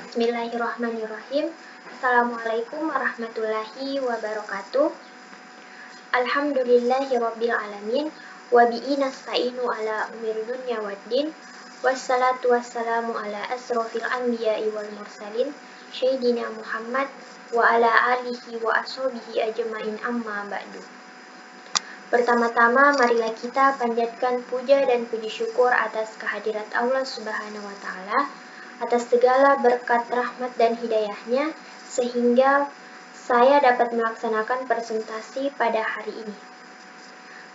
Bismillahirrahmanirrahim. Assalamualaikum warahmatullahi wabarakatuh. Alhamdulillahirabbil alamin wa bihi nasta'inu ala umuri dunya waddin. Wassalatu wassalamu ala asrofil anbiya'i wal mursalin Sayyidina Muhammad wa ala alihi wa ashabihi ajma'in amma ba'du. Pertama-tama marilah kita panjatkan puja dan puji syukur atas kehadirat Allah Subhanahu wa taala atas segala berkat rahmat dan hidayahnya sehingga saya dapat melaksanakan presentasi pada hari ini.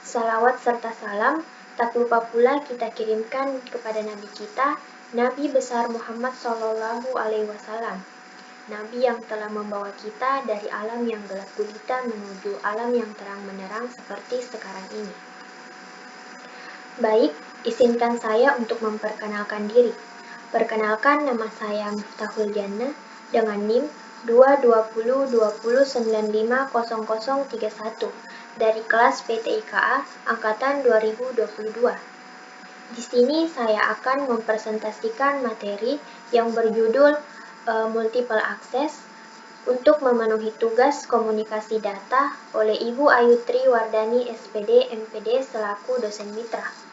Salawat serta salam tak lupa pula kita kirimkan kepada Nabi kita, Nabi besar Muhammad Sallallahu Alaihi Wasallam, Nabi yang telah membawa kita dari alam yang gelap gulita menuju alam yang terang menerang seperti sekarang ini. Baik, izinkan saya untuk memperkenalkan diri. Perkenalkan, nama saya Miftahul Jannah dengan NIM 22020950031 dari kelas PTIKA angkatan 2022. Di sini saya akan mempresentasikan materi yang berjudul Multiple Access untuk memenuhi tugas komunikasi data oleh Ibu Ayu Tri Wardani SPD MPD selaku dosen mitra.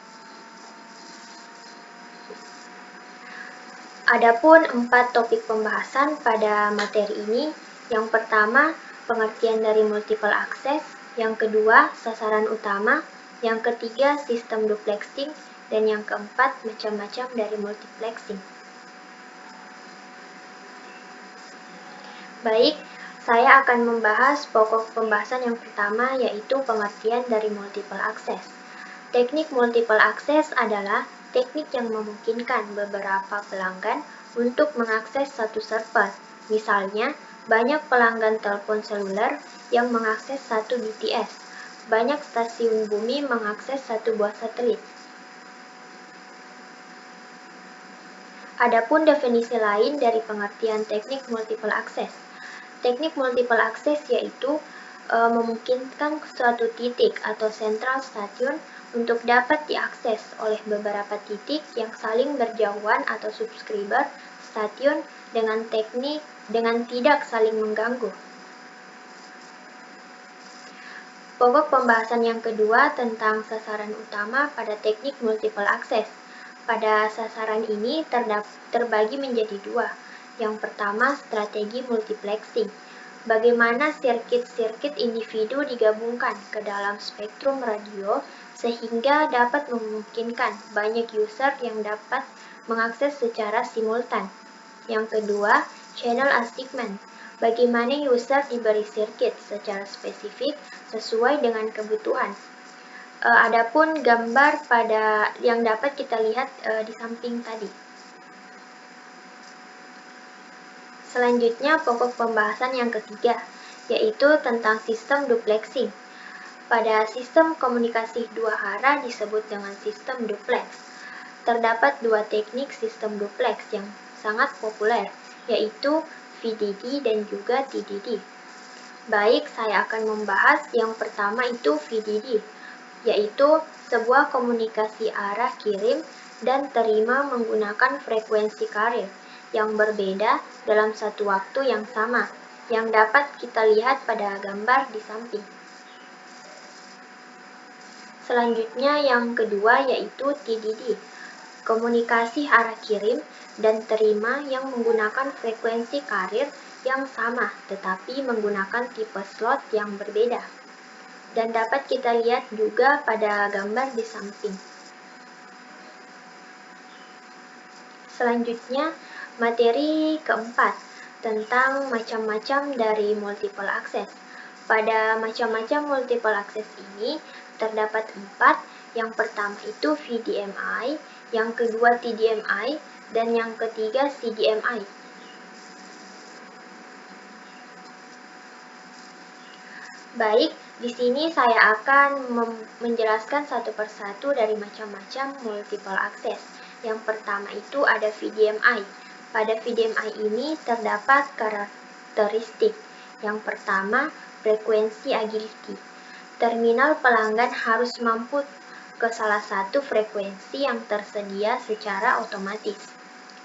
Adapun 4 topik pembahasan pada materi ini. Yang pertama, pengertian dari multiple access. Yang kedua, sasaran utama. Yang ketiga, sistem duplexing. Dan yang keempat, macam-macam dari multiplexing. Baik, saya akan membahas pokok pembahasan yang pertama, yaitu pengertian dari multiple access. Teknik multiple access adalah teknik yang memungkinkan beberapa pelanggan untuk mengakses satu server. Misalnya, banyak pelanggan telepon seluler yang mengakses satu BTS. Banyak stasiun bumi mengakses satu buah satelit. Adapun definisi lain dari pengertian teknik multiple access. Teknik multiple access yaitu memungkinkan suatu titik atau central station untuk dapat diakses oleh beberapa titik yang saling berjauhan atau subscriber stasiun dengan tidak saling mengganggu. Pokok pembahasan yang kedua tentang sasaran utama pada teknik multiple access. Pada sasaran ini terbagi menjadi dua. Yang pertama, strategi multiplexing. Bagaimana sirkuit-sirkuit individu digabungkan ke dalam spektrum radio sehingga dapat memungkinkan banyak user yang dapat mengakses secara simultan. Yang kedua, channel assignment. Bagaimana user diberi sirkuit secara spesifik sesuai dengan kebutuhan. Adapun gambar pada yang dapat kita lihat di samping tadi. Selanjutnya, pokok pembahasan yang ketiga, yaitu tentang sistem duplexing. Pada sistem komunikasi dua arah disebut dengan sistem duplex. Terdapat dua teknik sistem duplex yang sangat populer, yaitu VDD dan juga TDD. Baik, saya akan membahas yang pertama itu VDD, yaitu sebuah komunikasi arah kirim dan terima menggunakan frekuensi carrier yang berbeda dalam satu waktu yang sama, yang dapat kita lihat pada gambar di samping. Selanjutnya yang kedua yaitu TDD, komunikasi arah kirim dan terima yang menggunakan frekuensi carrier yang sama tetapi menggunakan tipe slot yang berbeda. Dan dapat kita lihat juga pada gambar di samping. Selanjutnya, materi keempat tentang macam-macam dari multiple access. Pada macam-macam multiple access ini terdapat 4. Yang pertama itu VDMI, yang kedua TDMI, dan yang ketiga CDMI. Baik, di sini saya akan menjelaskan satu persatu dari macam-macam multiple access. Yang pertama itu ada VDMI. Pada VDMI ini terdapat karakteristik. Yang pertama, frekuensi agility. Terminal pelanggan harus mampu ke salah satu frekuensi yang tersedia secara otomatis.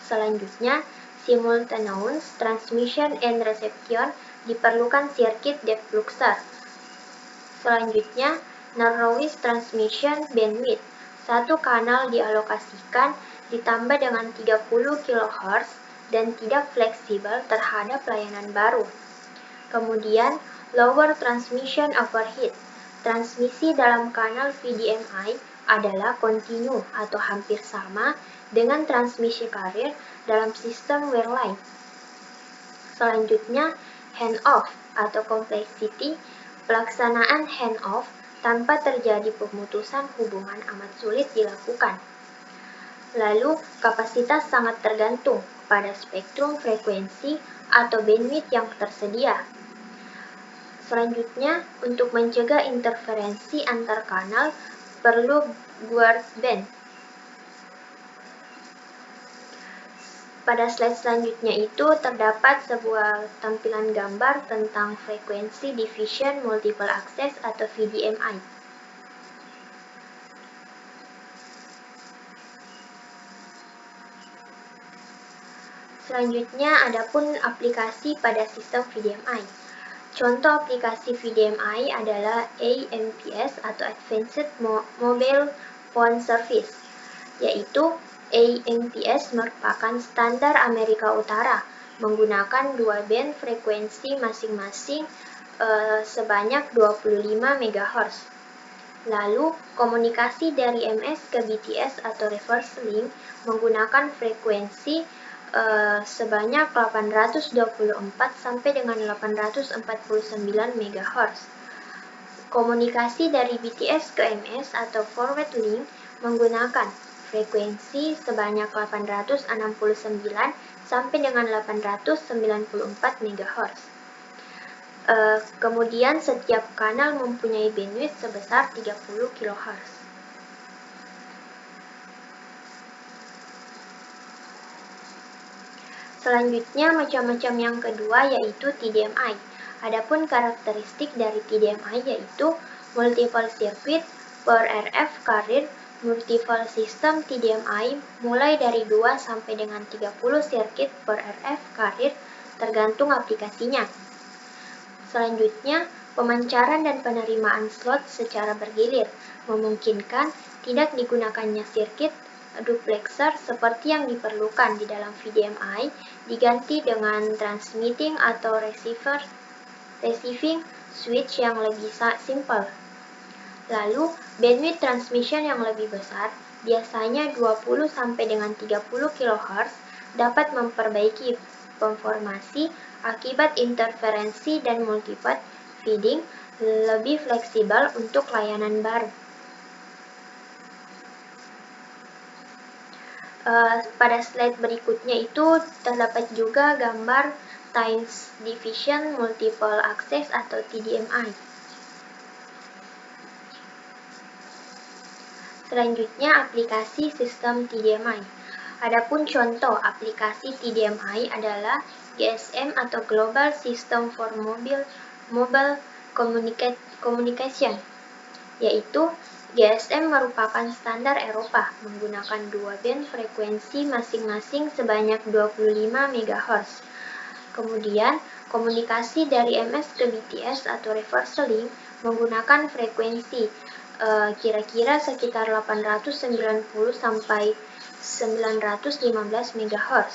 Selanjutnya, simultaneous transmission and reception, diperlukan sirkuit defluxer. Selanjutnya, narrowest transmission bandwidth. Satu kanal dialokasikan ditambah dengan 30 kHz dan tidak fleksibel terhadap layanan baru. Kemudian, lower transmission overhead. Transmisi dalam kanal VDMI adalah kontinu atau hampir sama dengan transmisi karir dalam sistem wireline. Selanjutnya, handoff atau complexity. Pelaksanaan handoff tanpa terjadi pemutusan hubungan amat sulit dilakukan. Lalu, kapasitas sangat tergantung pada spektrum frekuensi atau bandwidth yang tersedia. Selanjutnya, untuk mencegah interferensi antar kanal, perlu guardband. Pada slide selanjutnya itu terdapat sebuah tampilan gambar tentang frekuensi division multiple access atau VDMI. Selanjutnya, adapun aplikasi pada sistem VDMI. Contoh aplikasi VDMI adalah AMPS atau Advanced Mobile Phone Service, yaitu AMPS merupakan standar Amerika Utara, menggunakan dua band frekuensi masing-masing sebanyak 25 MHz. Lalu, komunikasi dari MS ke BTS atau reverse link menggunakan frekuensi sebanyak 824 sampai dengan 849 MHz. Komunikasi dari BTS ke MS atau forward link menggunakan frekuensi sebanyak 869 sampai dengan 894 MHz. Kemudian setiap kanal mempunyai bandwidth sebesar 30 kHz. Selanjutnya macam-macam yang kedua yaitu TDMI. Adapun karakteristik dari TDMI yaitu multiple circuit per RF carrier. Multiple system TDMI mulai dari 2 sampai dengan 30 sirkuit per RF carrier tergantung aplikasinya. Selanjutnya, pemancaran dan penerimaan slot secara bergilir memungkinkan tidak digunakannya sirkuit duplexer seperti yang diperlukan di dalam VDMI diganti dengan transmitting atau receiving switch yang lebih simple. Lalu, bandwidth transmission yang lebih besar, biasanya 20 sampai dengan 30 kHz, dapat memperbaiki performasi akibat interferensi dan multipath feeding lebih fleksibel untuk layanan baru. Pada slide berikutnya itu terdapat juga gambar Time Division Multiple Access atau TDMI. Selanjutnya, aplikasi sistem TDMI. Adapun contoh aplikasi TDMI adalah GSM atau Global System for Mobile Communication, yaitu GSM merupakan standar Eropa menggunakan dua band frekuensi masing-masing sebanyak 25 MHz. Kemudian, komunikasi dari MS ke BTS atau reverse link menggunakan frekuensi kira-kira sekitar 890 sampai 915 MHz.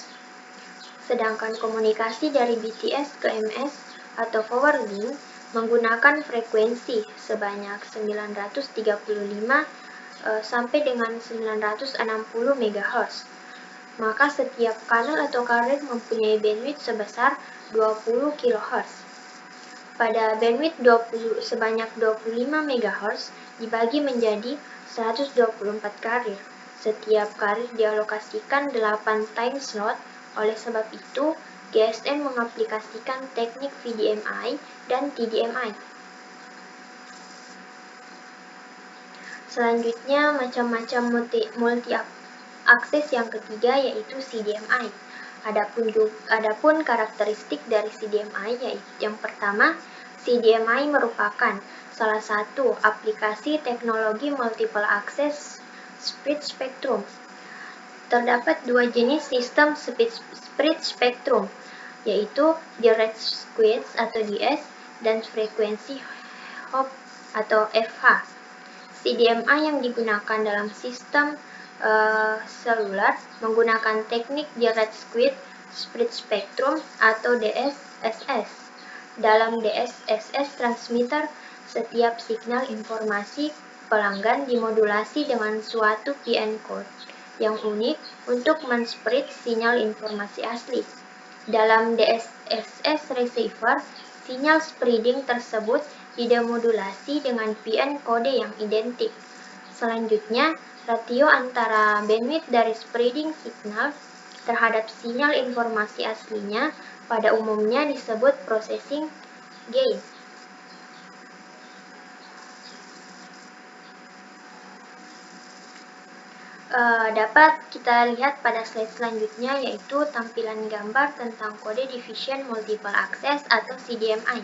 Sedangkan komunikasi dari BTS ke MS atau forward link menggunakan frekuensi sebanyak 935 sampai dengan 960 MHz. Maka setiap kanal atau karir mempunyai bandwidth sebesar 20 kHz. Pada bandwidth sebanyak 25 MHz dibagi menjadi 124 karir. Setiap karir dialokasikan 8 time slot. Oleh sebab itu, GSM mengaplikasikan teknik VDMI dan TDMI. Selanjutnya, macam-macam multi-akses yang ketiga yaitu CDMI. Adapun karakteristik dari CDMI yaitu yang pertama, CDMI merupakan salah satu aplikasi teknologi multiple access split spectrum. Terdapat dua jenis sistem split spectrum, yaitu direct squeeze atau DS dan frequency hop atau FH. CDMA yang digunakan dalam sistem seluler menggunakan teknik direct squeeze split spectrum atau DSSS. Dalam DSSS transmitter, setiap signal informasi pelanggan dimodulasi dengan suatu PN code yang unik untuk men-spread sinyal informasi asli. Dalam DSSS receiver, sinyal spreading tersebut didemodulasi dengan PN kode yang identik. Selanjutnya, ratio antara bandwidth dari spreading signal terhadap sinyal informasi aslinya pada umumnya disebut processing gain. Dapat kita lihat pada slide selanjutnya, yaitu tampilan gambar tentang kode division multiple access atau CDMI.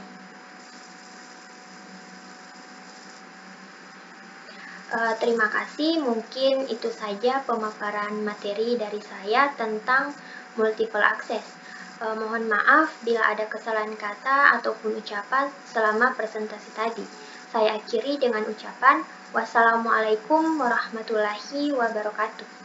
Terima kasih, mungkin itu saja pemaparan materi dari saya tentang multiple access. Mohon maaf bila ada kesalahan kata ataupun ucapan selama presentasi tadi. Saya akhiri dengan ucapan wassalamualaikum warahmatullahi wabarakatuh.